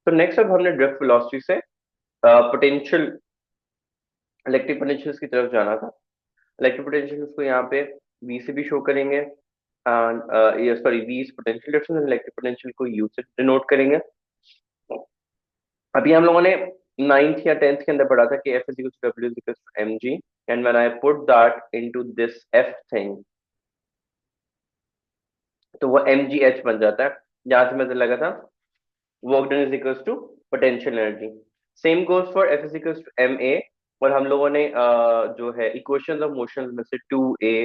तो नेक्स्ट अब हमने ड्रिफ्ट वेलोसिटी से पोटेंशियल इलेक्ट्रिक पोटेंशियल्स की तरफ जाना था। इलेक्ट्रिक पोटेंशियल्स को यहाँ पे वी से भी शो करेंगे, sorry V is potential difference, electric potential को यू से डिनोट करेंगे। अभी हम लोगों ने नाइन्थ या टेंथ के अंदर पढ़ा था कि F is equal to W is equal to M G, and when I put that into this F thing, तो वो एम जी एच बन जाता है। जहां से मुझे लगा था work done is equal to potential energy. Same goes for F is equal to M A. और हम लोगों ने जो है इक्वेशंस ऑफ मोशन में से two A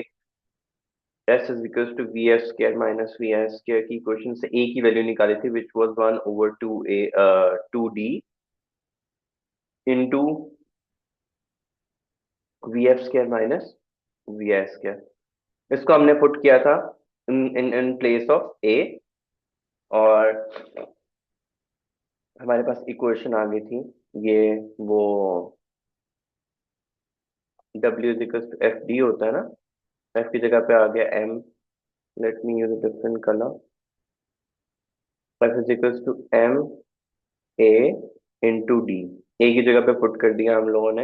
S is equal to V F square minus V S square की equation से ए की वैल्यू निकाली थी, which was one over two A two D into V F square minus V S square. इसको हमने put किया था in place of ए, और हमारे पास इक्वेशन आ गई थी ये, वो W is equal to f d होता है ना, एफ की जगह पे आ गया m. Let me use a different colour. F is equal to M a into d. A की जगह पे पुट कर दिया हम लोगों ने,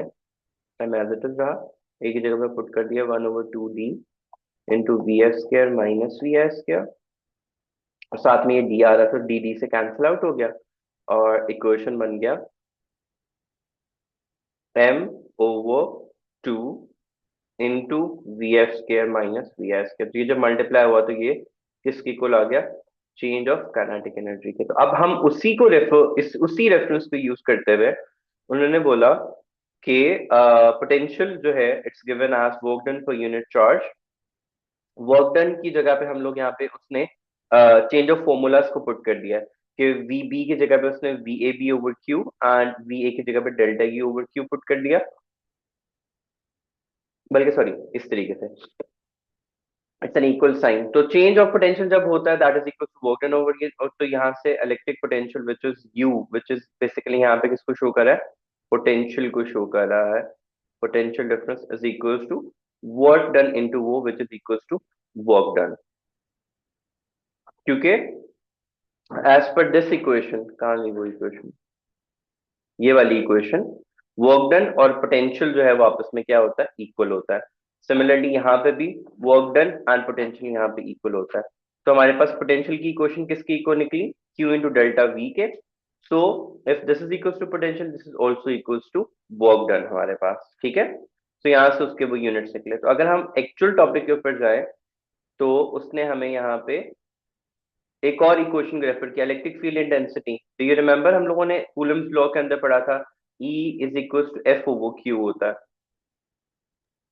एम एज इट इज रहा। ए की जगह पे पुट कर दिया one over two D into V F square minus V F square, और साथ में ये डी आ रहा था, डी डी से कैंसिल आउट हो गया, और इक्वेशन बन गया M over two into V F square minus V F square. तो ये जब मल्टीप्लाई हुआ तो ये किसकी इक्वल आ गया, चेंज ऑफ काइनेटिक एनर्जी के। तो अब हम उसी को उसी रेफरेंस को यूज करते हुए उन्होंने बोला कि पोटेंशियल जो है it's given as work done per unit charge. Work done की जगह पे हम लोग यहाँ पे उसने चेंज ऑफ फॉर्मूलाज को पुट कर दिया है कि वी बी की जगह पे उसने V A B over Q and V A की जगह पे delta E over Q put कर दिया। बल्कि सॉरी, इस तरीके से इट्स एन इक्वल साइन। तो चेंज ऑफ पोटेंशियल जब होता है that is equal to work done over ये, और तो यहाँ से electric potential which is U, which is basically यहाँ पे किसको शो कर रहा है, पोटेंशियल को शो कर रहा है। Potential difference is equal to work done into वो which is equal to work done. क्योंकि एज पर दिस इक्वेशन, कहाँ गई वो इक्वेशन, ये वाली इक्वेशन, वर्क डन और पोटेंशियल जो है वो आपस में क्या होता है, इक्वल होता है। सिमिलरली यहाँ पे भी वर्क डन एंड पोटेंशियल यहाँ पे इक्वल होता है। तो हमारे पास पोटेंशियल की इक्वेशन किसकी इक्वल निकली, Q इंटू डेल्टा वी के। So if this is equal to potential, this is also equal to work done हमारे पास, ठीक है। तो यहाँ से उसके वो यूनिट्स निकले। तो अगर हम एक्चुअल टॉपिक के ऊपर जाए तो उसने हमें यहाँ पे एक और इक्वेशन को रेफर किया, इलेक्ट्रिक फील्ड इंटेंसिटी। तो ये रिमेंबर हम लोगों ने कूलम्स लॉ के अंदर पढ़ा था, E is equal to F over Q होता है,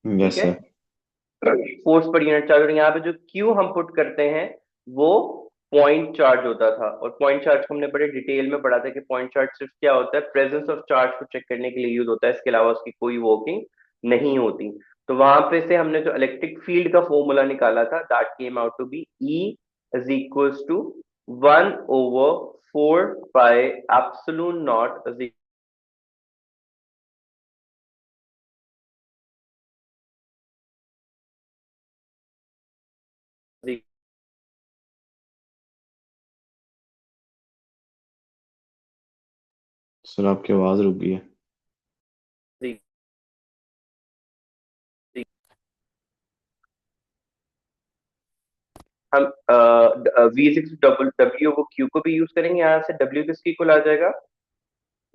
ठीक यस है, sir. Force per unit charge. और यहाँ पे जो क्यू हम पुट करते हैं वो पॉइंट चार्ज होता था, और पॉइंट चार्ज को हमने बड़े डिटेल में पढ़ा था कि पॉइंट चार्ज सिर्फ क्या होता है, प्रेजेंस ऑफ चार्ज को चेक करने के लिए यूज होता है, इसके अलावा उसकी कोई वर्किंग नहीं होती। तो वहां पे से हमने जो इलेक्ट्रिक फील्ड का फॉर्मूला निकाला था that came out to be E is equal to one over four by epsilon nought is sir आपकी आवाज रुक गई है। हम वी सिक्स डबल डब्ल्यू को क्यू को भी यूज करेंगे। यहाँ से डब्ल्यू किसकी इक्वल आ जाएगा,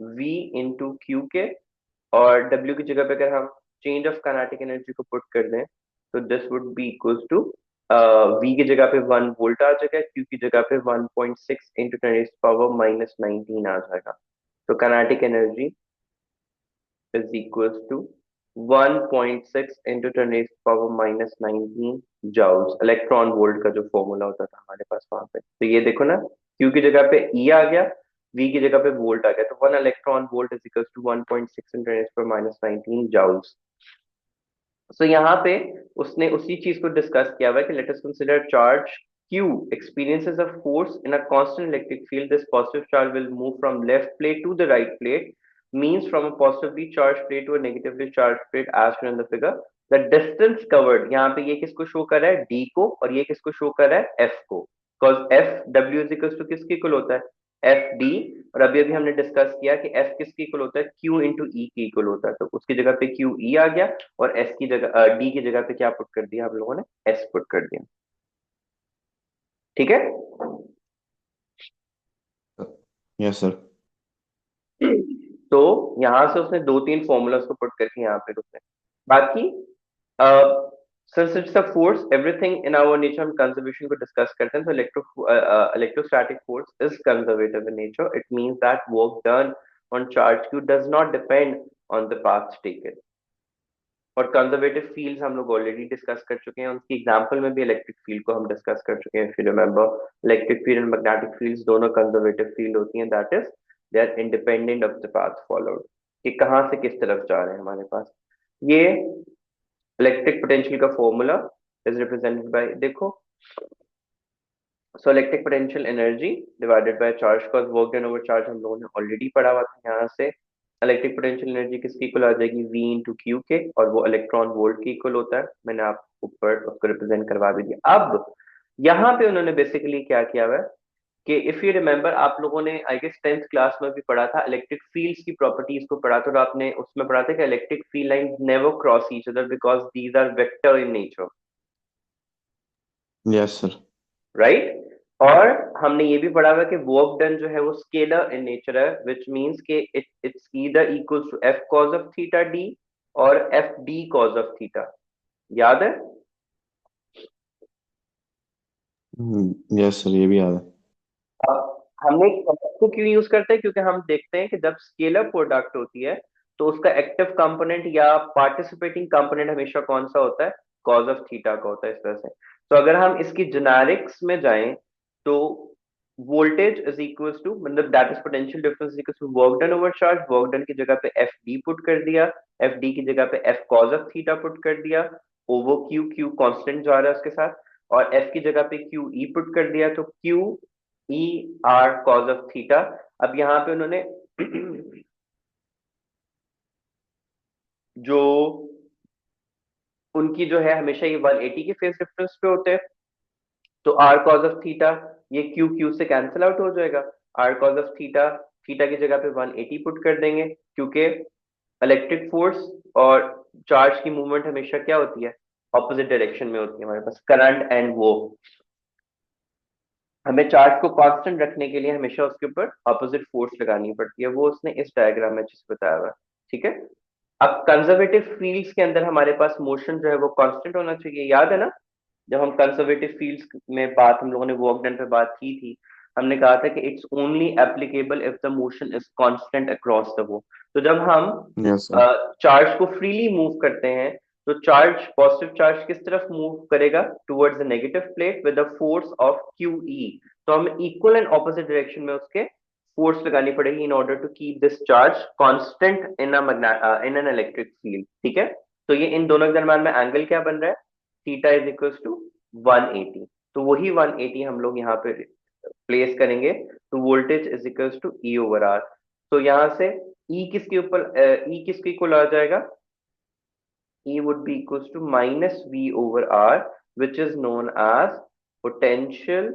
वी इंटू क्यू के, और डब्ल्यू की जगह पे अगर हम चेंज ऑफ काइनेटिक एनर्जी को पुट कर दें तो this would be equal to V की जगह पे 1 वोल्ट आ जाएगा, क्यू की जगह पे 1.6 इंटू टेन पावर माइनस 19 आ जाएगा। तो kinetic energy is equal to 1.6 into ten power minus 19 joules, electron volt का जो फॉर्मूला होता था हमारे पास वहां पे। तो ये देखो ना, क्यू की जगह पे ई आ गया, वी की जगह पे वोल्ट आ गया, तो 1 electron volt is equal to 1.6 into ten power minus 19 joules. So यहाँ पे उसने उसी चीज को डिस्कस किया हुआ है कि let us consider charge Q experiences a force in a constant electric field. This positive charge will move from left plate to the right plate, means from a positively charged plate to a negatively charged plate as shown in the figure. The distance covered, यहाँ पे ये किसको show कर रहा है, D को, और ये किसको शो कर रहा है, F को, because F W is equals to किसके इक्वल होता है, एफ डी। और अभी अभी हमने डिस्कस किया कि एफ किसके इक्वल होता है, क्यू इंटू ई के इक्वल होता है, तो उसकी जगह पे क्यू ई आ गया, और एस की जगह डी की जगह पे क्या पुट कर दिया हम लोगों ने, एस पुट कर दिया। ठीक है। Yes sir. तो यहां से उसने दो तीन फॉर्मूलाज को पुट करके यहाँ पे उसने, बाकी since it's a force, everything in our nature, हम कंजर्वेशन को डिस्कस करते हैं, तो electrostatic force is conservative in nature. It means that work done on charge Q does not depend on the path taken. और conservative fields हम लोग already discuss कर चुके हैं, उसकी एग्जांपल में भी इलेक्ट्रिक फील्ड को हम डिस्कस कर चुके हैं। If you remember, electric field and magnetic fields दोनों कंजर्वेटिव फील्ड होती हैं, that is they are independent of the path followed, कि कहाँ से किस तरफ जा रहे हैं हमारे पास। ये इलेक्ट्रिक पोटेंशियल का फॉर्मूला इज रिप्रेजेंटेड बाय, देखो, so electric potential energy divided by charge, cause work done over charge हम लोगों ने ऑलरेडी पढ़ा हुआ था। यहाँ से इलेक्ट्रिक पोटेंशियल एनर्जी किसकी इक्वल आ जाएगी, V इंटू क्यू के, और वो इलेक्ट्रॉन वोल्ट की इक्वल होता है। मैंने आप ऊपर उसको रिप्रेजेंट करवा भी दिया। अब यहाँ पे उन्होंने बेसिकली क्या किया हुआ है कि इफ यू रिमेंबर, आप लोगों ने आई गेस 10th क्लास में भी पढ़ा था, इलेक्ट्रिक फील्ड्स की प्रॉपर्टीज को पढ़ा था, और आपने उसमें पढ़ा था कि electric field lines never cross each other because these are vector in nature, yes sir. Right. और हमने ये भी पढ़ा हुआ कि वर्क डन जो है वो स्केलर इन नेचर है, विच मींस के it's either equals to f cos of theta d और f d cos of theta. याद है? यस सर, ये भी याद है। अब हमने concept को क्यों यूज करते हैं, क्योंकि हम देखते हैं कि जब स्केलर प्रोडक्ट होती है तो उसका एक्टिव कंपोनेंट या पार्टिसिपेटिंग कंपोनेंट हमेशा कौन सा होता है, कॉज ऑफ थीटा का होता है, इस तरह से। तो अगर हम इसकी जेनेरिक्स में जाएं तो वोल्टेज इज इक्वल टू, मतलब that is potential difference equal to work done over charge, work done की जगह पे एफ डी पुट कर दिया, एफ डी की जगह पे F cos of theta put कर दिया, ओवर क्यू, क्यू कांस्टेंट जा रहा है उसके साथ, और एफ की जगह पे क्यू ई पुट कर दिया, तो Q E R cos of theta. अब यहाँ पे उन्होंने जो उनकी जो है हमेशा ये 180 के फेज डिफरेंस पे होते हैं, तो आर कॉज ऑफ थीटा, ये क्यू क्यू से कैंसिल आउट हो जाएगा। R cos of theta, theta की जगह पे 180 पुट कर देंगे, क्योंकि इलेक्ट्रिक फोर्स और चार्ज की मूवमेंट हमेशा क्या होती है, ऑपोजिट डायरेक्शन में होती है हमारे पास करंट एंड वो, हमें चार्ज को कांस्टेंट रखने के लिए हमेशा उसके ऊपर ऑपोजिट फोर्स लगानी पड़ती है, वो उसने इस डायग्राम में जिस बताया हुआ है। ठीक है। अब कंजर्वेटिव फील्ड्स के अंदर हमारे पास मोशन जो है वो कांस्टेंट होना चाहिए, याद है ना? जब हम कंजर्वेटिव फील्ड्स में बात, हम लोगों ने वर्क डन पे बात की थी, हमने कहा था कि it's only applicable if the motion is constant across the वो। तो जब हम यस सर। चार्ज को फ्रीली मूव करते हैं, तो चार्ज, पॉजिटिव चार्ज किस तरफ मूव करेगा, towards the negative plate with the force of Q E. तो हमें इक्वल एंड ऑपोजिट डायरेक्शन में उसके फोर्स लगानी पड़ेगी in order to keep this charge constant in an electric field. ठीक है। तो ये इन दोनों के दरम्यान में एंगल क्या बन रहा है, थीटा इज इक्वल टू 180। तो वही 180 हम लोग यहाँ पे प्लेस करेंगे, तो voltage is equal to E over R. तो यहाँ से ई किसके ऊपर, ई किसके इक्वल आ जाएगा, E would be equals to minus V over R, which is known as potential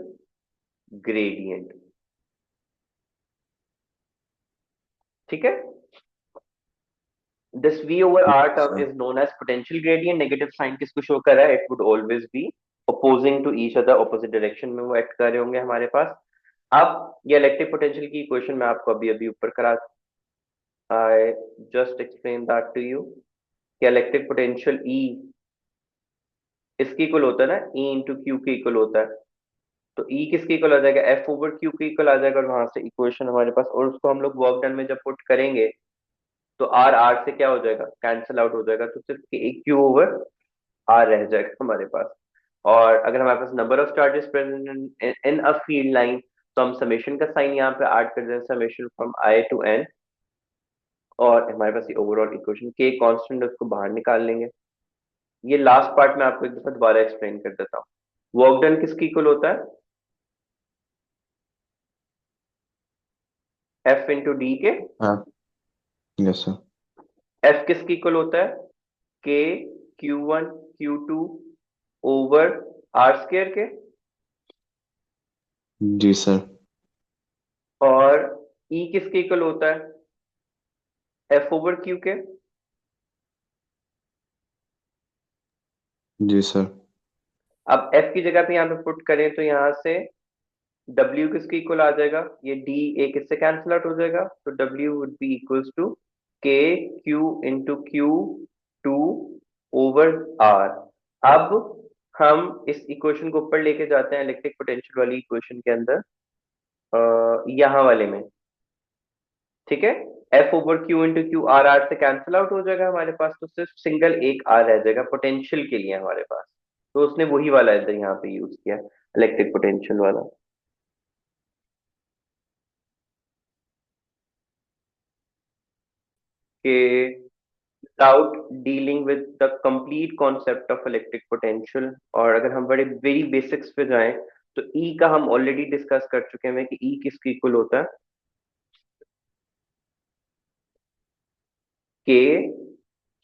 gradient. ठीक है। This V over R yes term sir. is known as potential gradient. Negative sign किसको शो कर रहा है, it would always be opposing to each other, opposite direction में वो act कर रहे होंगे हमारे पास। अब ये इलेक्ट्रिक पोटेंशियल की इक्वेशन मैं आपको अभी अभी ऊपर करा, I just explain that to you कि इलेक्ट्रिक पोटेंशियल E इसके इक्वल होता है ना, E इंटू क्यू के इक्वल होता है। तो E किसके इक्वल आ जाएगा, F ओवर Q के इक्वल आ जाएगा, और वहां से इक्वेशन हमारे पास, और उसको हम लोग वर्क डन में जब पुट करेंगे तो R R से क्या हो जाएगा, कैंसिल आउट हो जाएगा, तो सिर्फ Q ओवर R रह जाएगा हमारे पास। और अगर हमारे पास number of charges present in a field line, तो हम समेशन का साइन यहाँ पे ऐड कर दें, summation from I to N, और हमारे पास ये ओवरऑल इक्वेशन के कांस्टेंट उसको बाहर निकाल लेंगे। ये लास्ट पार्ट में आपको एक दफा दोबारा एक्सप्लेन कर देता हूँ। वर्क डन किसके इक्वल होता है, F इंटू डी के। हाँ। Yes sir. F किसके इक्वल होता है, K Q1 Q2 over R square के। जी सर। और ई किसके इक्वल होता है, एफ ओवर क्यू के। जी सर। अब एफ की जगह पे यहाँ पे पुट करें तो यहाँ से W किसके इक्वल आ जाएगा, ये D A किससे कैंसिल आउट हो जाएगा, तो W would be equals to K Q into Q 2 over R। अब हम इस इक्वेशन को ऊपर लेके जाते हैं इलेक्ट्रिक पोटेंशियल वाली इक्वेशन के अंदर, यहाँ वाले में, ठीक है। F over Q into Q R, R से कैंसिल आउट हो जाएगा हमारे पास, तो सिर्फ सिंगल एक R रह जाएगा पोटेंशियल के लिए हमारे पास। तो उसने वही वाला इधर यहाँ पे यूज किया, इलेक्ट्रिक पोटेंशियल वाला, कि without dealing with the complete concept of electric potential, और अगर हम बड़े वेरी बेसिक्स पे जाएं तो E का हम ऑलरेडी डिस्कस कर चुके हैं कि E किसके इक्वल होता है, K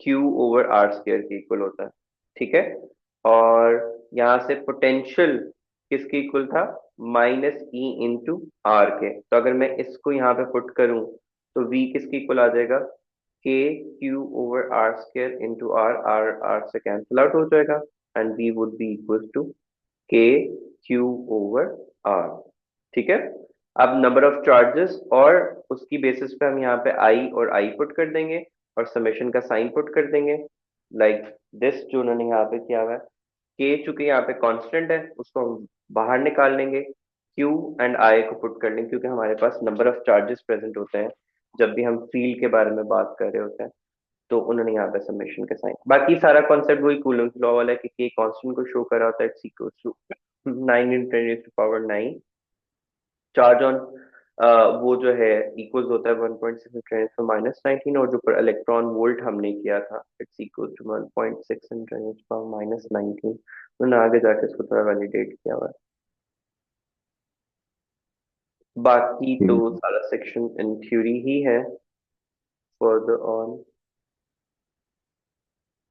Q over R square के इक्वल होता है, ठीक है। और यहाँ से पोटेंशियल किसके इक्वल था, माइनस ई इंटू आर के। तो अगर मैं इसको यहाँ पे पुट करूं तो V किसके इक्वल आ जाएगा, K Q over R square into R, R R से कैंसिल आउट हो जाएगा, and V would be equal to K Q over R, ठीक है। अब नंबर ऑफ चार्जेस और उसकी बेसिस पे हम यहाँ पे आई और आई पुट कर देंगे और समेशन का साइन पुट कर देंगे, लाइक दिस जो उन्होंने यहाँ पे किया हुआ है। के चूंकि यहाँ पे कांस्टेंट है उसको हम बाहर निकाल लेंगे, क्यू एंड आई को पुट कर लेंगे क्योंकि हमारे पास नंबर ऑफ चार्जेस प्रेजेंट होते हैं जब भी हम फील्ड के बारे में बात कर रहे होते हैं। तो उन्होंने यहाँ पे समेशन का साइन, बाकी सारा कॉन्सेप्ट वही कूलम्स लॉ वाला है कि के कांस्टेंट को शो करा होता है, it's equal to 9 in 10⁻⁹ charge on वो जो है इक्वल्स होता है 1.6 × 10⁻⁻19, और जो पर इलेक्ट्रॉन वोल्ट हमने किया था इट्स इक्वल टू 1.6 × 10⁻⁻19। उन्होंने आगे जाके इसको थोड़ा वैलिडेट किया हुआ है। बाकी तो ठीक। सारा सेक्शन इन थ्योरी ही है, फर्दर ऑन